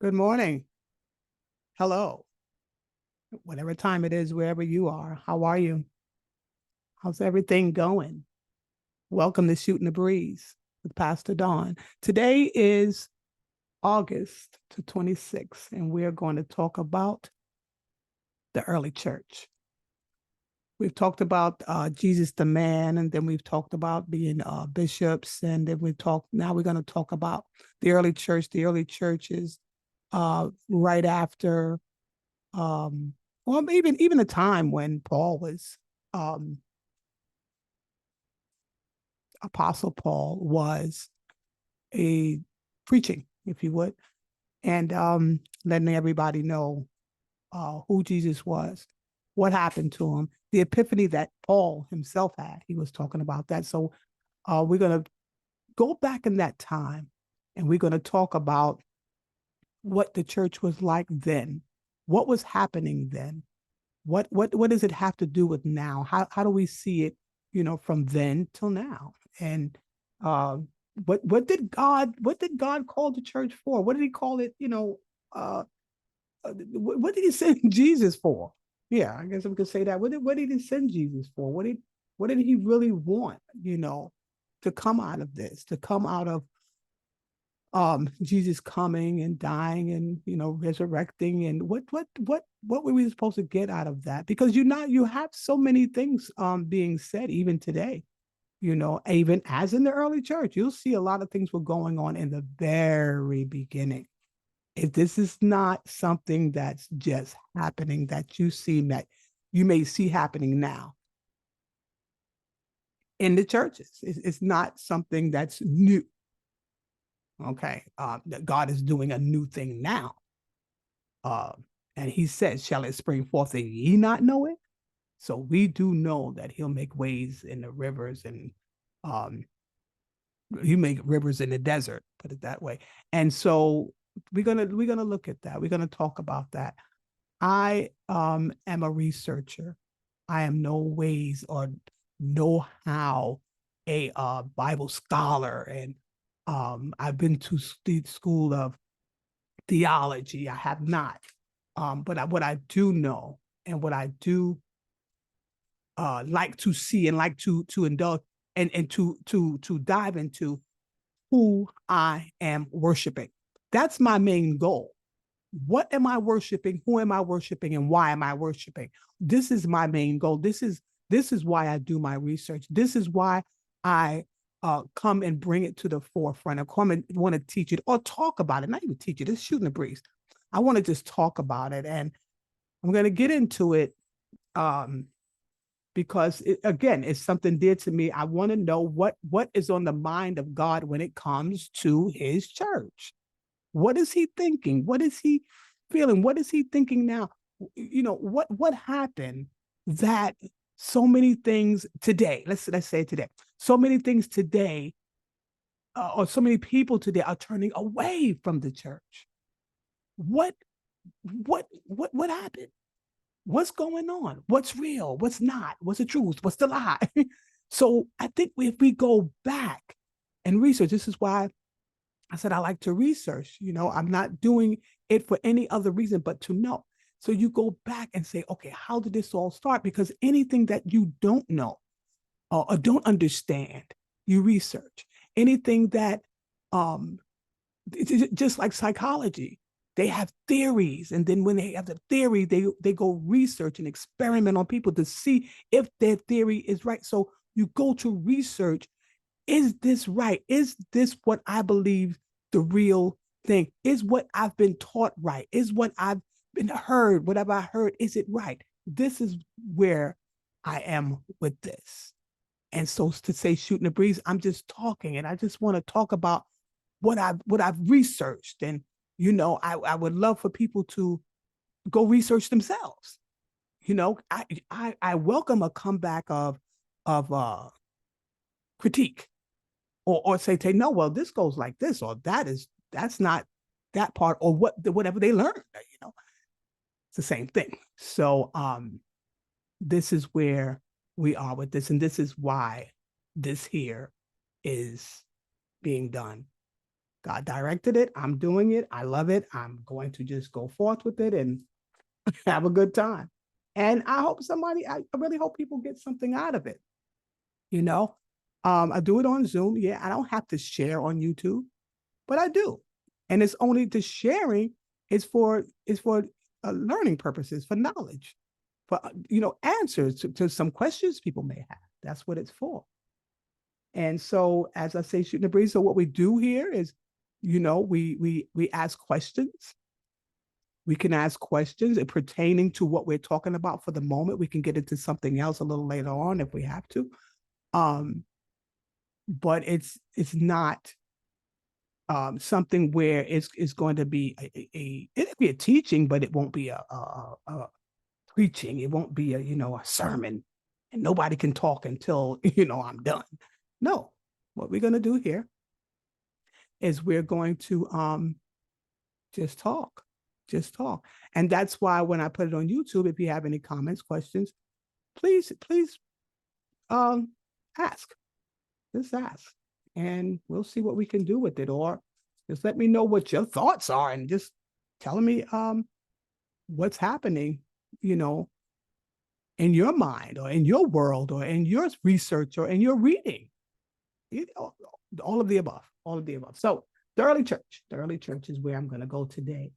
Good morning. Hello. Whatever time it is, wherever you are, how are you? How's everything going? Welcome to Shooting the Breeze with Pastor Dawn. Today is August the 26th, and we're going to talk about the early church. We've talked about Jesus the man, and then we've talked about being bishops, and then now we're going to talk about the early church. The early church is right after well, even the time when Paul was um, Apostle Paul was a preaching, if you would, and letting everybody know who Jesus was, what happened to him, the epiphany that Paul himself had. He was talking about that. So we're going to go back in that time, and we're going to talk about what the church was like then, what was happening then, what does it have to do with now? How do we see it, from then till now? And uh, what did God call the church for? What did He call it? What did He send Jesus for? Yeah, I guess we could say that. What did He send Jesus for? What did He really want? To come out of this, to come out of Jesus coming and dying and resurrecting, and what were we supposed to get out of that? Because you have so many things being said even today, even as in the early church, you'll see a lot of things were going on in the very beginning. If this is not something that's just happening, that you may see happening now in the churches, it's not something that's new. Okay, God is doing a new thing now. Uh, and He says, "Shall it spring forth and ye not know it?" So we do know that He'll make ways in the rivers, and um, He make rivers in the desert. Put it that way. And so we're gonna look at that. We're gonna talk about that. I am a researcher. I am no ways or know how a Bible scholar, and I've been to the school of theology. I have not. But what I do know, and what I do like to see, and like to indulge, and to dive into, who I am worshiping. That's my main goal. What am I worshiping? Who am I worshiping? And why am I worshiping? This is my main goal. This is why I do my research. This is why I come and bring it to the forefront. I come and want to teach it or talk about it. Not even teach it. It's shooting the breeze. I want to just talk about it, and I'm going to get into it um, because again, it's something dear to me. I want to know what is on the mind of God when it comes to His church. What is He thinking? What is He feeling? What is He thinking now? What happened that so many things today, let's say today, so many things today, or so many people today are turning away from the church. What what happened? What's going on? What's real? What's not? What's the truth? What's the lie? So I think if we go back and research, this is why I said I like to research. I'm not doing it for any other reason but to know. So you go back and say, okay, how did this all start? Because anything that you don't know or don't understand, you research. Anything that, um, it's just like psychology, they have theories, and then when they have the theory, they go research and experiment on people to see if their theory is right. So you go to research, is this right? Is this what I believe the real thing? Is what I've been taught right? Is what I've been heard, whatever I heard, is it right? This is where I am with this. And so to say shooting the breeze, I'm just talking, and I just want to talk about what I've researched. And I would love for people to go research themselves. I welcome a comeback of critique, or say, no, well, this goes like this, or that's not that part, or whatever they learned. It's the same thing. So this is where we are with this, and this is why this here is being done. God directed it. I'm doing it. I love it. I'm going to just go forth with it and have a good time. And I hope I really hope people get something out of it. You know, I do it on Zoom. Yeah, I don't have to share on YouTube, but I do. And it's only the sharing is for learning purposes, for knowledge, for answers to some questions people may have. That's what it's for. And so, as I say, shooting the breeze. So what we do here is, we ask questions. We can ask questions pertaining to what we're talking about for the moment. We can get into something else a little later on if we have to. But it's not something where it's going to be it'll be a teaching, but it won't be a preaching. It won't be a sermon, and nobody can talk until I'm done. No, what we're going to do here is we're going to just talk, and that's why when I put it on YouTube, if you have any comments, questions, please ask. Just ask, and we'll see what we can do with it, or just let me know what your thoughts are, and just telling me what's happening, in your mind, or in your world, or in your research, or in your reading. All of the above, all of the above. So the early church is where I'm going to go today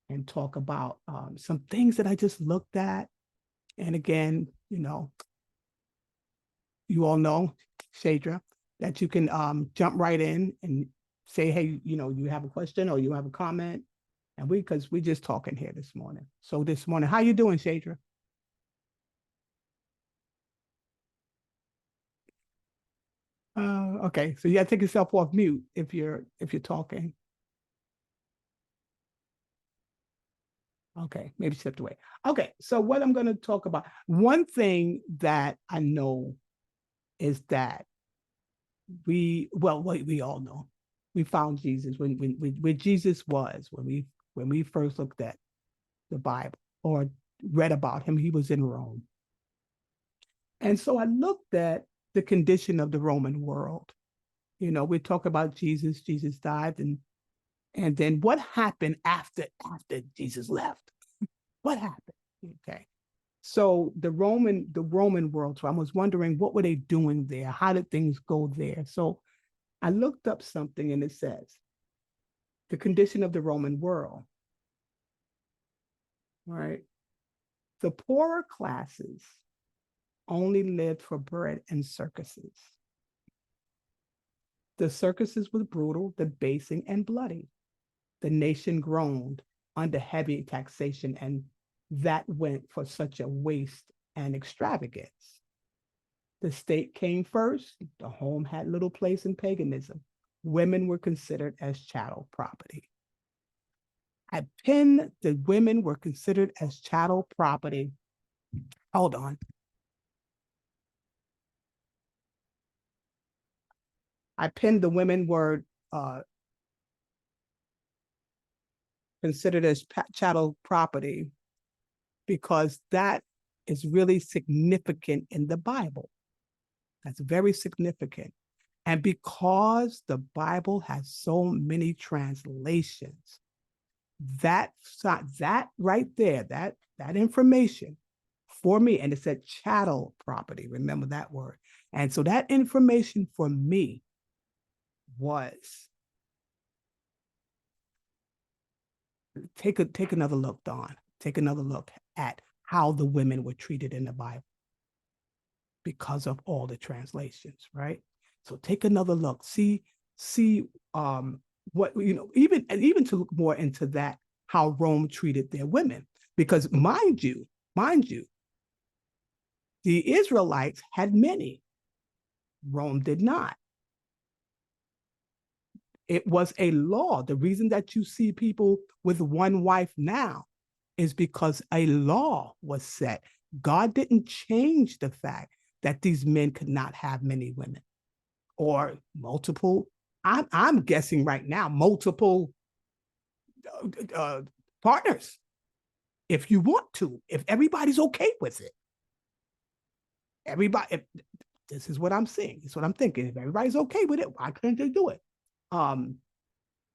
and talk about some things that I just looked at. And again, you all know, Shadra, that you can jump right in and say, hey, you have a question or you have a comment. And because we just talking here this morning. So this morning, how you doing, Shadra? Okay, so you gotta take yourself off mute if you're talking. Okay, maybe stepped away. Okay, so what I'm going to talk about, one thing that I know is that we all know, we found Jesus where Jesus was when we first looked at the Bible or read about him. He was in Rome, and so I looked at the condition of the Roman world. We talk about Jesus. Jesus died, and then what happened after Jesus left? What happened? Okay. So the Roman world. So I was wondering, what were they doing there? How did things go there? So I looked up something, and it says the condition of the Roman world. Right. The poorer classes only lived for bread and circuses. The circuses were brutal, debasing, and bloody. The nation groaned under heavy taxation, and that went for such a waste and extravagance. The state came first. The home had little place in paganism. Women were considered as chattel property. I pinned the women were considered as chattel property. Hold on. I pinned the women were considered as chattel property because that is really significant in the Bible. That's very significant. And because the Bible has so many translations, that right there, that information for me, and it said chattel property, remember that word. And so that information for me was, take another look, Dawn. Take another look at how the women were treated in the Bible because of all the translations, right? So take another look. See what even to look more into that, how Rome treated their women, because mind you, the Israelites had many. Rome did not. It was a law. The reason that you see people with one wife now is because a law was set. God didn't change the fact that these men could not have many women or multiple. I'm guessing right now, multiple partners. If you want to, if everybody's okay with it, this is what I'm seeing. It's what I'm thinking. If everybody's okay with it, why couldn't they do it?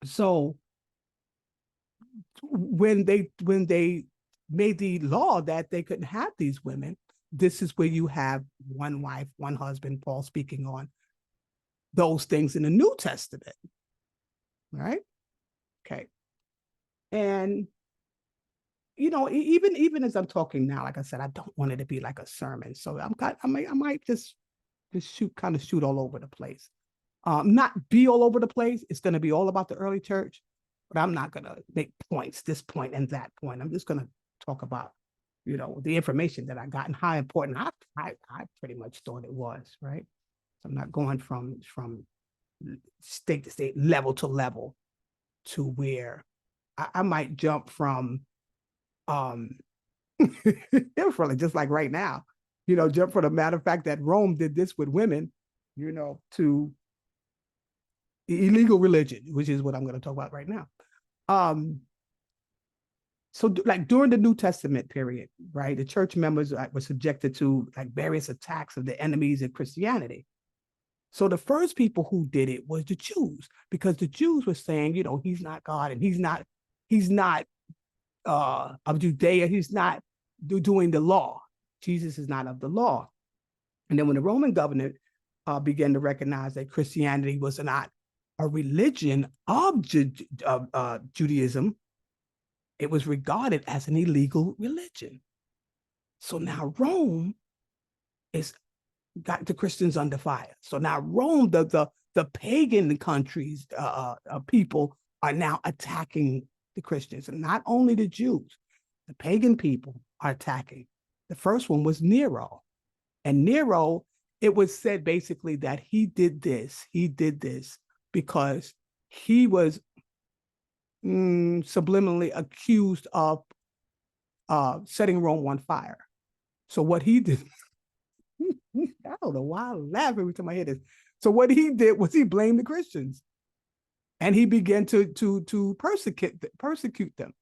So when they made the law that they couldn't have these women, this is where you have one wife, one husband, Paul speaking on those things in the New Testament, right? Okay. And even as I'm talking now, like I said, I don't want it to be like a sermon. So I might just shoot all over the place. Not be all over the place. It's going to be all about the early church, but I'm not going to make points, this point and that point. I'm just going to talk about, the information that I got and how important I pretty much thought it was, right? So I'm not going from state to state, level to level, to where I might jump from really just like right now, jump for the matter of fact that Rome did this with women, to illegal religion, which is what I'm going to talk about right now. So like during the New Testament period, right, the church members were subjected to like various attacks of the enemies of Christianity. So the first people who did it was the Jews, because the Jews were saying, he's not God, and he's not of Judea, he's not doing the law. Jesus is not of the law. And then when the Roman government began to recognize that Christianity was not a religion of Judaism, it was regarded as an illegal religion. So now Rome is got the Christians under fire. So now Rome, the pagan countries, people are now attacking the Christians, and not only the Jews, the pagan people are attacking. The first one was Nero, and Nero, it was said basically that he did this because he was subliminally accused of setting Rome on fire. So what he did, I don't know why I laugh every time I hear this. So what he did was he blamed the Christians, and he began to persecute them.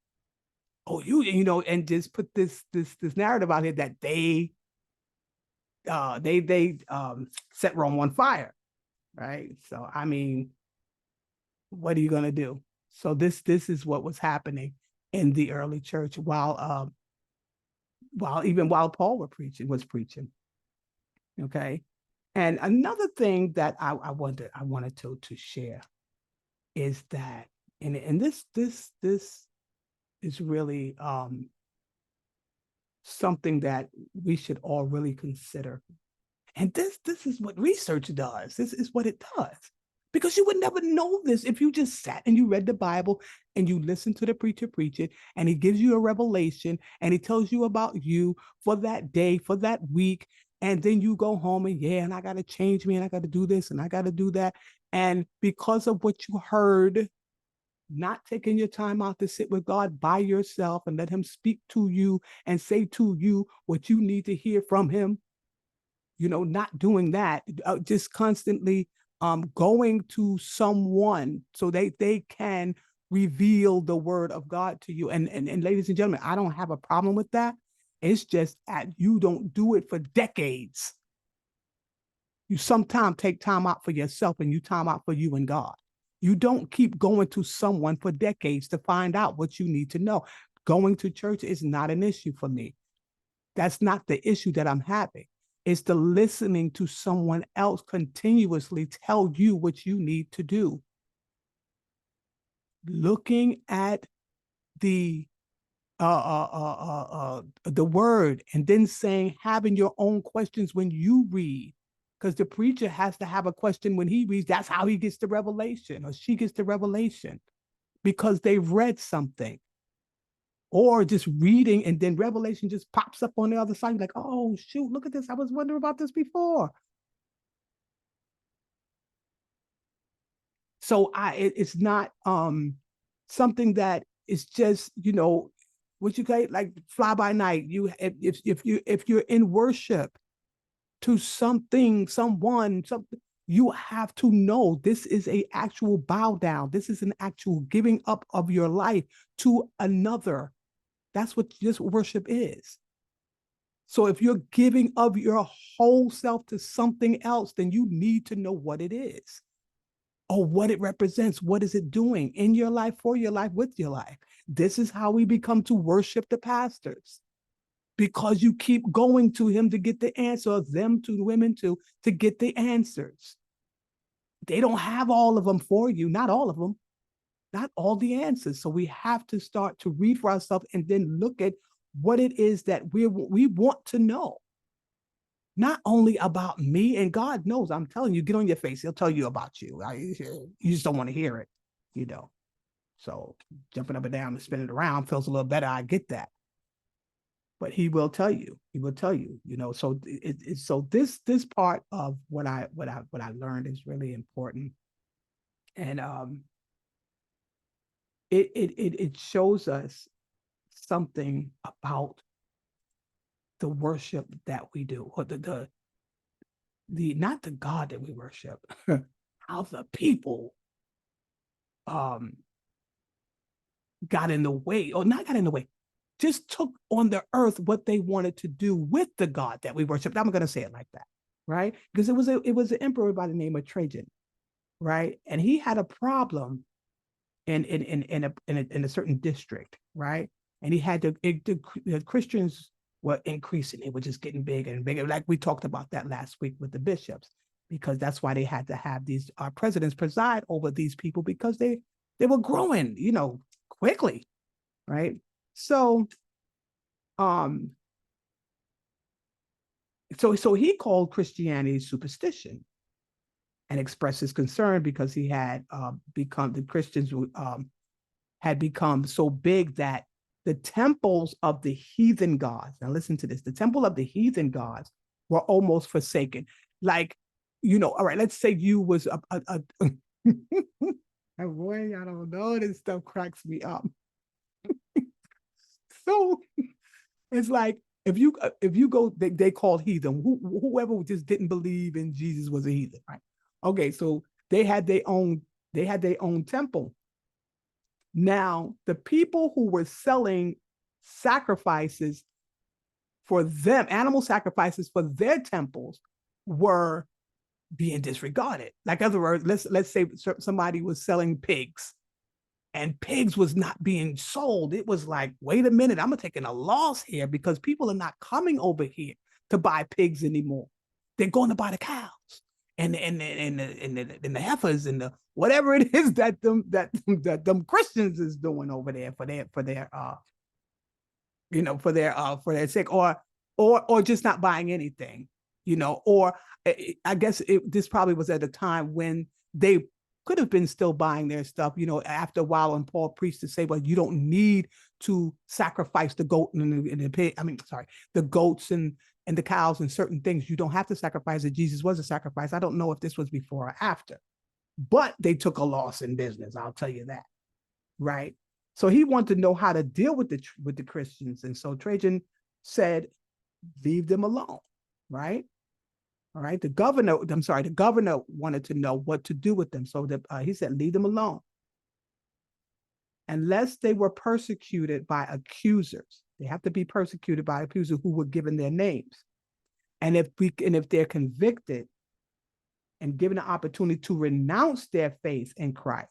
Oh, and just put this narrative out here that they set Rome on fire, right? So I mean, what are you gonna do? So this is what was happening in the early church while Paul was preaching. Okay. And another thing that I wanted to share is that, and this is really something that we should all really consider. And this is what research does. This is what it does. Because you would never know this if you just sat and you read the Bible and you listen to the preacher preach it, and he gives you a revelation and he tells you about you for that day, for that week. And then you go home and I got to change me, and I got to do this and I got to do that. And because of what you heard, not taking your time out to sit with God by yourself and let him speak to you and say to you what you need to hear from him, not doing that, just constantly going to someone so they can reveal the word of God to you. And ladies and gentlemen, I don't have a problem with that. It's just that you don't do it for decades. You sometimes take time out for yourself, and you time out for you and God. You don't keep going to someone for decades to find out what you need to know. Going to church is not an issue for me. That's not the issue that I'm having. It's the listening to someone else continuously tell you what you need to do. Looking at the word, and then having your own questions when you read, because the preacher has to have a question when he reads. That's how he gets the revelation, or she gets the revelation, because they've read something. Or just reading, and then revelation just pops up on the other side. You're like, oh shoot, look at this. I was wondering about this before. So it's not something that is just, what you guys like fly by night. If you're in worship to something, something, you have to know this is a actual bow down. This is an actual giving up of your life to another. That's what this worship is. So if you're giving of your whole self to something else, then you need to know what it is. or what it represents. What is it doing in your life, for your life, with your life? This is how we become to worship the pastors, because you keep going to him to get the answer, or them to the women to get the answers. They don't have all of them for you, not all of them, not all the answers. So we have to start to read for ourselves and then look at what it is that we want to know. Not only about me, and God knows, I'm telling you, get on your face. He'll tell you about you. You just don't want to hear it, you know. So jumping up and down and spinning around feels a little better. I get that. But he will tell you, you know. So so this part of what I learned is really important. And it shows us something about the worship that we do, or the not the God that we worship, how the people got in the way, or not got in the way, just took on the earth what they wanted to do with the God that we worship. I'm going to say it like that, right? Because it was an emperor by the name of Trajan, right? And he had a problem in a certain district, right? And he had the Christians were increasing. It was just getting bigger and bigger. Like we talked about that last week with the bishops, because that's why they had to have these presidents preside over these people, because they were growing, you know, quickly, right? So, so he called Christianity superstition, and expressed his concern because he had the Christians had become so big that the temples of the heathen gods, now listen to this, the temple of the heathen gods were almost forsaken. Like, you know, all right, let's say you was boy, I don't know, this stuff cracks me up. So it's like, if you go, they called heathen, whoever just didn't believe in Jesus was a heathen, right? Okay, so they had their own temple. Now, the people who were selling sacrifices for them, animal sacrifices for their temples, were being disregarded. Like, in other words, let's say somebody was selling pigs, and pigs was not being sold. It was like, wait a minute, I'm taking a loss here, because people are not coming over here to buy pigs anymore. They're going to buy the cows and the heifers and the whatever it is that them Christians is doing over there for their you know, for their sake, or just not buying anything, you know. Or I guess this probably was at a time when they could have been still buying their stuff, you know, after a while, when Paul preached to say, well, you don't need to sacrifice the goat and the pig. I mean, sorry, the goats and the cows and certain things. You don't have to sacrifice it. Jesus was a sacrifice. I don't know if this was before or after, but they took a loss in business. I'll tell you that, right? So he wanted to know how to deal with the Christians. And so Trajan said, leave them alone, right? All right. The governor wanted to know what to do with them. So he said, leave them alone, unless they were persecuted by accusers. They have to be persecuted by accusers who were given their names. And if they're convicted and given an opportunity to renounce their faith in Christ,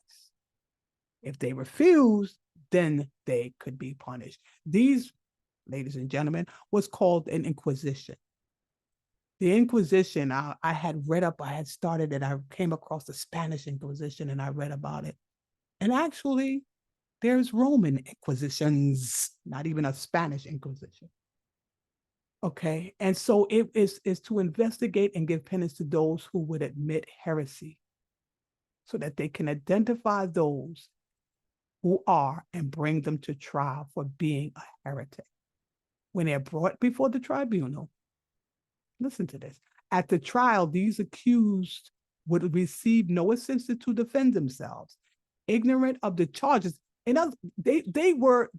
if they refuse, then they could be punished. These, ladies and gentlemen, was called an Inquisition. The Inquisition, I had started it. I came across the Spanish Inquisition and I read about it. And actually, there's Roman Inquisitions, not even a Spanish Inquisition. Okay, and so it is to investigate and give penance to those who would admit heresy, so that they can identify those who are and bring them to trial for being a heretic. When they're brought before the tribunal, listen to this. At the trial, these accused would receive no assistance to defend themselves, ignorant of the charges. They were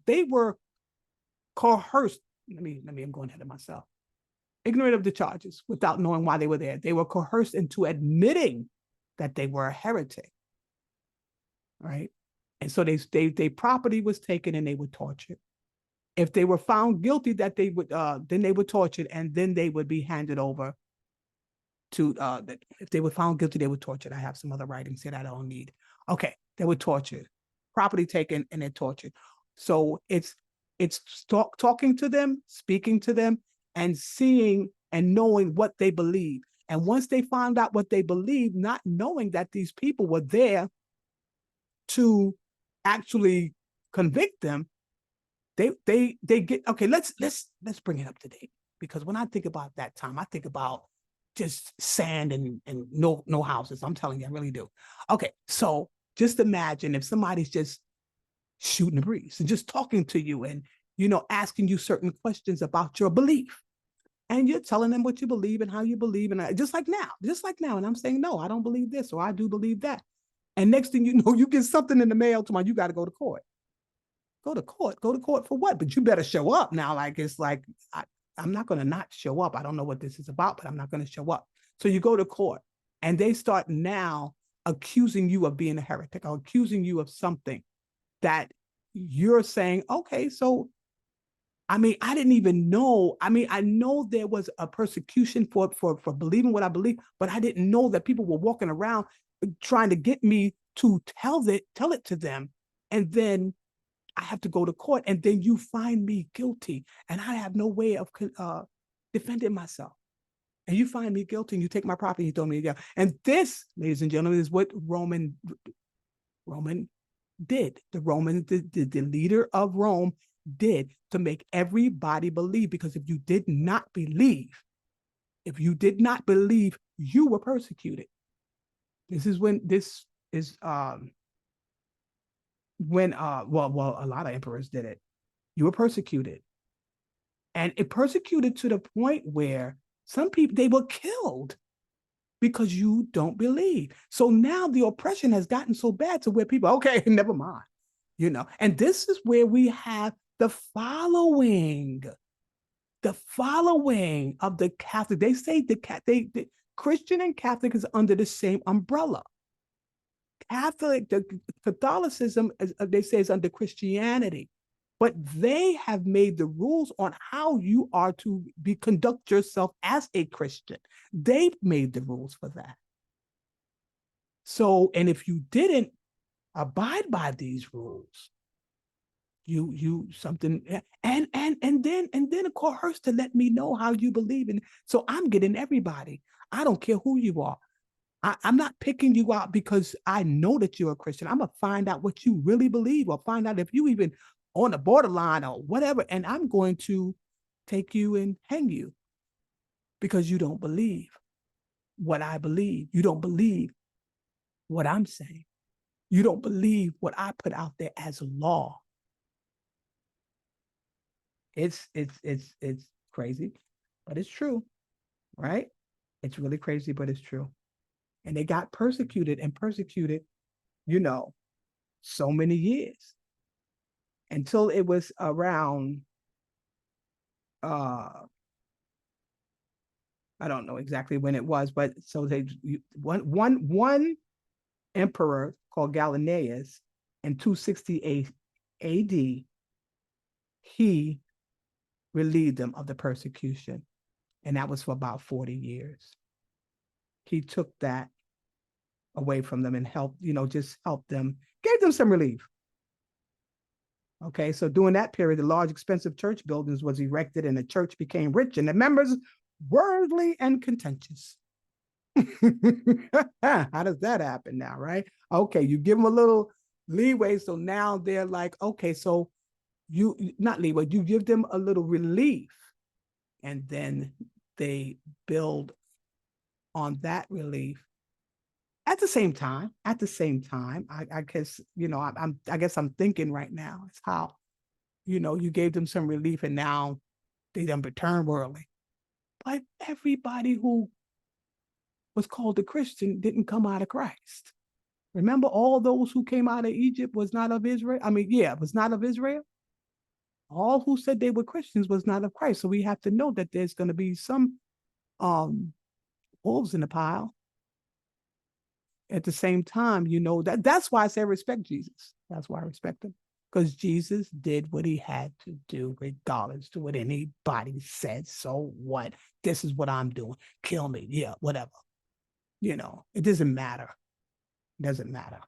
coerced. I'm going ahead of myself. Ignorant of the charges, without knowing why they were there. They were coerced into admitting that they were a heretic, right? And so their property was taken and they were tortured. If they were found guilty, that they would then they were tortured, and then they would be handed over that if they were found guilty, they were tortured. I have some other writings here that I don't need. Okay, they were tortured, property taken, and they're tortured. So it's talking to them, speaking to them, and seeing and knowing what they believe. And once they found out what they believe, not knowing that these people were there to actually convict them, they get okay. Let's bring it up to date, because when I think about that time, I think about just sand and no houses. I'm telling you, I really do. Okay, so just imagine if somebody's just shooting the breeze and just talking to you and asking you certain questions about your belief, and you're telling them what you believe and how you believe, and just like now, and I'm saying no, I don't believe this or I do believe that, and next thing you know, you get something in the mail tomorrow. You got to go to court. Go to court for what? But you better show up now. Like, it's like, I'm not going to not show up. I don't know what this is about, but I'm not going to show up. So you go to court, and they start now accusing you of being a heretic, or accusing you of something that you're saying, okay, so, I mean, I didn't even know. I mean, I know there was a persecution for believing what I believe, but I didn't know that people were walking around trying to get me to tell it to them. And then I have to go to court, and then you find me guilty, and I have no way of defending myself. And you find me guilty, and you take my property, you throw me down. And this, ladies and gentlemen, is what Roman did. The leader of Rome did to make everybody believe, because if you did not believe, you were persecuted. This is when a lot of emperors did it. You were persecuted, and it persecuted to the point where some people, they were killed because you don't believe. So now the oppression has gotten so bad to where people, okay, never mind, and this is where we have the following of the Catholic. They say the Christian and Catholic is under the same umbrella. Catholicism, they say, is under Christianity, but they have made the rules on how you are to conduct yourself as a Christian. They've made the rules for that. So, and if you didn't abide by these rules, you something, and then of course to let me know how you believe in. So I'm getting everybody. I don't care who you are. I'm not picking you out because I know that you're a Christian. I'm going to find out what you really believe, or find out if you even on the borderline or whatever. And I'm going to take you and hang you because you don't believe what I believe. You don't believe what I'm saying. You don't believe what I put out there as law. It's crazy, but it's true, right? It's really crazy, but it's true. And they got persecuted, so many years, until it was around, I don't know exactly when it was, but so one emperor called Gallienus in 268 AD, he relieved them of the persecution, and that was for about 40 years. He took that away from them and helped, just helped them, gave them some relief. Okay, so during that period, the large, expensive church buildings was erected, and the church became rich, and the members worldly and contentious. How does that happen now, right? Okay, you give them a little leeway, so now they're like, okay, so you not leeway, you give them a little relief, and then they build on that relief. At the same time, I guess, I guess I'm thinking right now, it's how, you gave them some relief, and now they done return worldly. But everybody who was called a Christian didn't come out of Christ. Remember, all those who came out of Egypt was not of Israel. I mean, yeah, was not of Israel. All who said they were Christians was not of Christ. So we have to know that there's going to be some wolves in the pile. At the same time, that's why I say respect Jesus. That's why I respect him. because Jesus did what he had to do, regardless to what anybody said. So what? This is what I'm doing. Kill me. Yeah, whatever. It doesn't matter. It doesn't matter.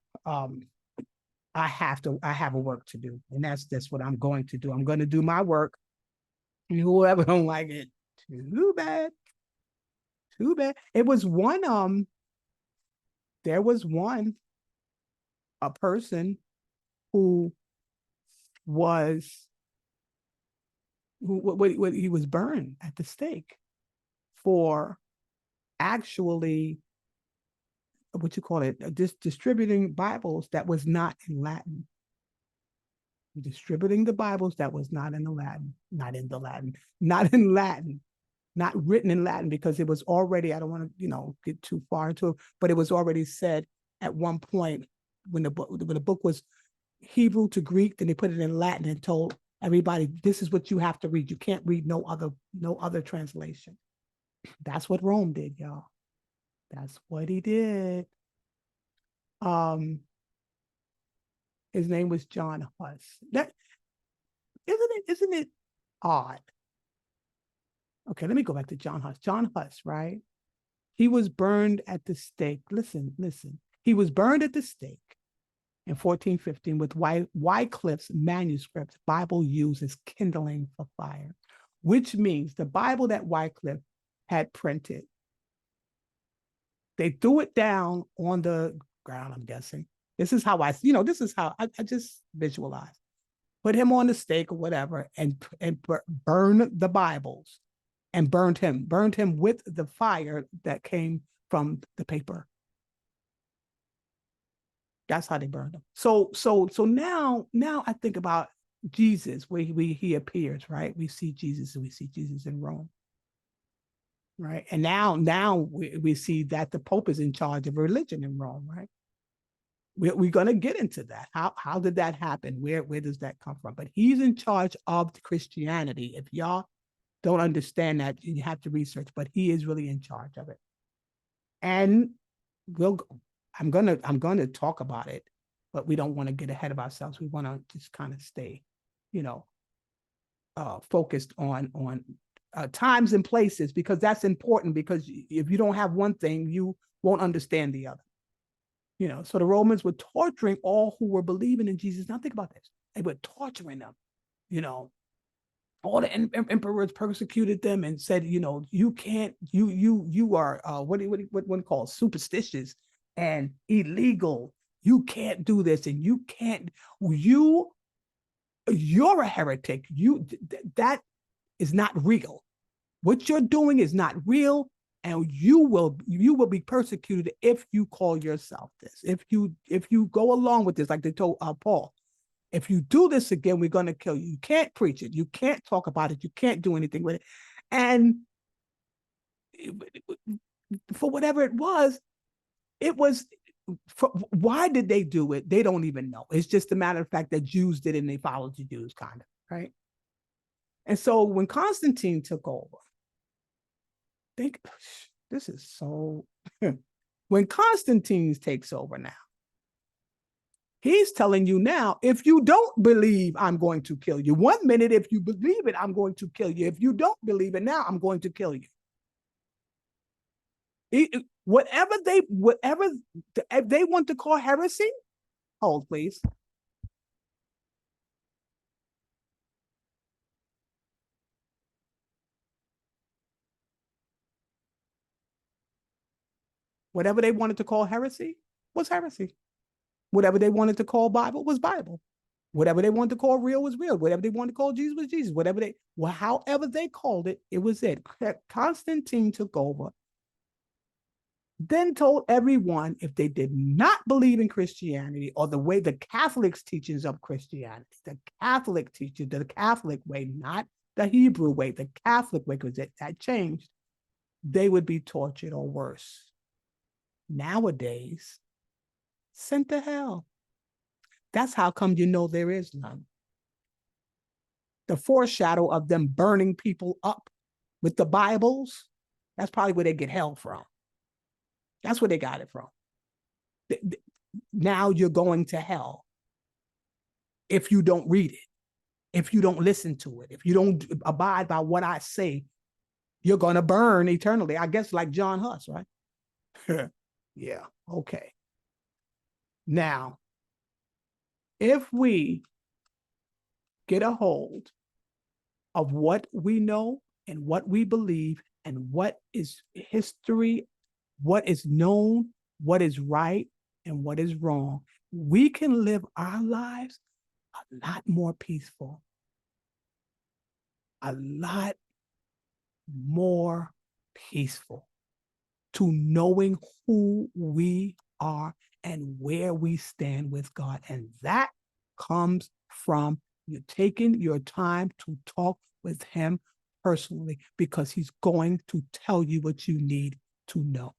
I have a work to do, and that's what I'm going to do. I'm going to do my work. And whoever don't like it, too bad. Too bad. It was one, there was a person who was what he was burned at the stake for actually what you call it, distributing Bibles that was not in Latin. Distributing the Bibles that was not in Latin, not in Latin, not written in Latin, because it was already, I don't want to, get too far into it, but it was already said at one point when the book was Hebrew to Greek, then they put it in Latin and told everybody, this is what you have to read. You can't read no other translation. That's what Rome did, y'all. That's what he did. His name was John Huss. That isn't it odd? Okay, let me go back to John Huss. John Huss, right? He was burned at the stake. Listen. He was burned at the stake in 1415 with Wycliffe's manuscript, Bible used as kindling for fire, which means the Bible that Wycliffe had printed, they threw it down on the ground, I'm guessing. This is how I just visualize. Put him on the stake or whatever and burn the Bibles and burned him with the fire that came from the paper. That's how they burned him. So now I think about Jesus, where he appears, right? We see Jesus and we see Jesus in Rome. Right. And now we see that the Pope is in charge of religion in Rome, right? We're going to get into that. How did that happen? Where does that come from? But he's in charge of Christianity. If y'all don't understand that, you have to research, but he is really in charge of it. And I'm gonna talk about it, but we don't want to get ahead of ourselves. We want to just kind of stay, focused on times and places, because that's important, because if you don't have one thing, you won't understand the other. So the Romans were torturing all who were believing in Jesus. Now think about this. They were torturing them, all the emperors persecuted them and said, you can't, you are, what one calls superstitious and illegal. You can't do this. And you can't, you're a heretic. That is not real. What you're doing is not real. And you will be persecuted if you call yourself this. If you go along with this, like they told Paul, if you do this again, we're going to kill you. You can't preach it. You can't talk about it. You can't do anything with it. And for whatever it was, why did they do it? They don't even know. It's just a matter of fact that Jews did it and they followed the Jews, kind of, right? And so when Constantine took over, this is so, when Constantine takes over now, he's telling you now, if you don't believe, I'm going to kill you. 1 minute, if you believe it, I'm going to kill you. If you don't believe it now, I'm going to kill you. Whatever they want to call heresy, hold please. Whatever they wanted to call heresy was heresy. Whatever they wanted to call Bible was Bible. Whatever they wanted to call real was real. Whatever they wanted to call Jesus was Jesus. However they called it, it was it. Constantine took over, then told everyone if they did not believe in Christianity or the way the Catholics' teachings of Christianity, the Catholic teaching, the Catholic way, not the Hebrew way, the Catholic way, because that changed, they would be tortured or worse. Nowadays, sent to hell. That's how come there is none. The foreshadow of them burning people up with the Bibles, that's probably where they get hell from. That's where they got it from. Now you're going to hell if you don't read it, if you don't listen to it, if you don't abide by what I say, you're going to burn eternally. I guess like John Huss, right? Yeah, okay. Now, if we get a hold of what we know and what we believe and what is history, what is known, what is right, and what is wrong, we can live our lives a lot more peaceful, a lot more peaceful, to knowing who we are and where we stand with God. And that comes from you taking your time to talk with him personally, because he's going to tell you what you need to know.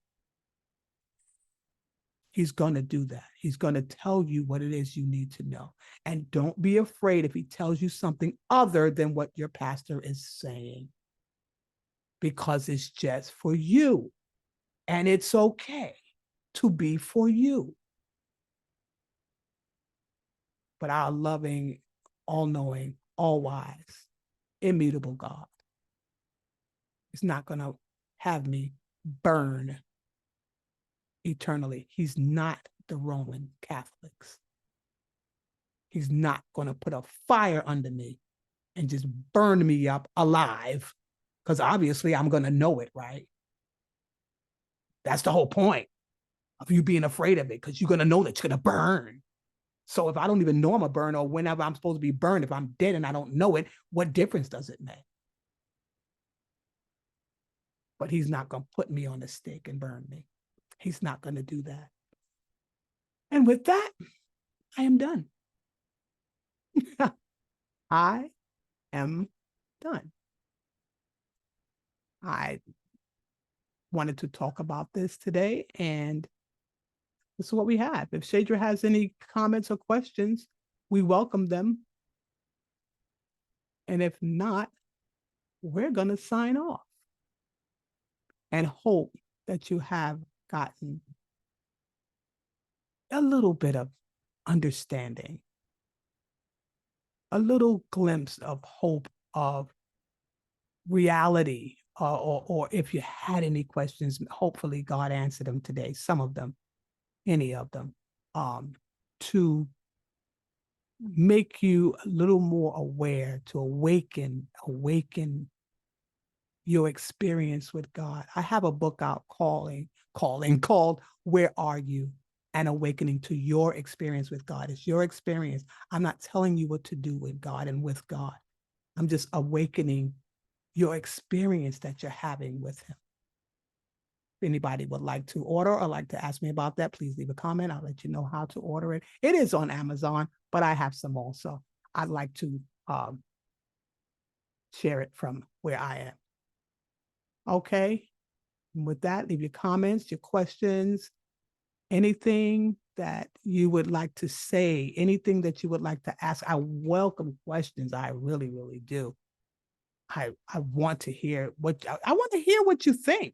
He's going to do that. He's going to tell you what it is you need to know. And don't be afraid if he tells you something other than what your pastor is saying, because it's just for you. And it's okay to be for you. But our loving, all-knowing, all-wise, immutable God is not going to have me burn eternally. He's not the Roman Catholics. He's not going to put a fire under me and just burn me up alive, because obviously I'm going to know it, right? That's the whole point of you being afraid of it, because you're going to know that you're going to burn. So if I don't even know I'm a burn, or whenever I'm supposed to be burned, if I'm dead and I don't know it, what difference does it make? But he's not going to put me on the stake and burn me. He's not going to do that. And with that, I am done. I am done. I wanted to talk about this today, and this is what we have. If Shadra has any comments or questions, we welcome them. And if not, we're going to sign off and hope that you have gotten a little bit of understanding, a little glimpse of hope, of reality, or if you had any questions, hopefully God answered them today, some of them, any of them, to make you a little more aware, to awaken your experience with God. I have a book out called Where Are You? An Awakening to Your Experience with God. It's your experience. I'm not telling you what to do with God and with God. I'm just awakening your experience that you're having with him. If anybody would like to order or like to ask me about that, please leave a comment. I'll let you know how to order it. It is on Amazon, but I have some also. I'd like to share it from where I am. Okay. And with that, leave your comments, your questions, anything that you would like to say, anything that you would like to ask. I welcome questions. I really, really do. I want to hear I want to hear what you think.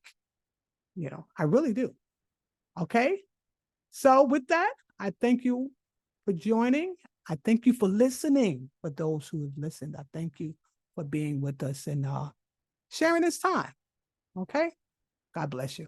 You know, I really do. Okay. So with that, I thank you for joining. I thank you for listening. For those who have listened, I thank you for being with us and sharing this time. Okay. God bless you.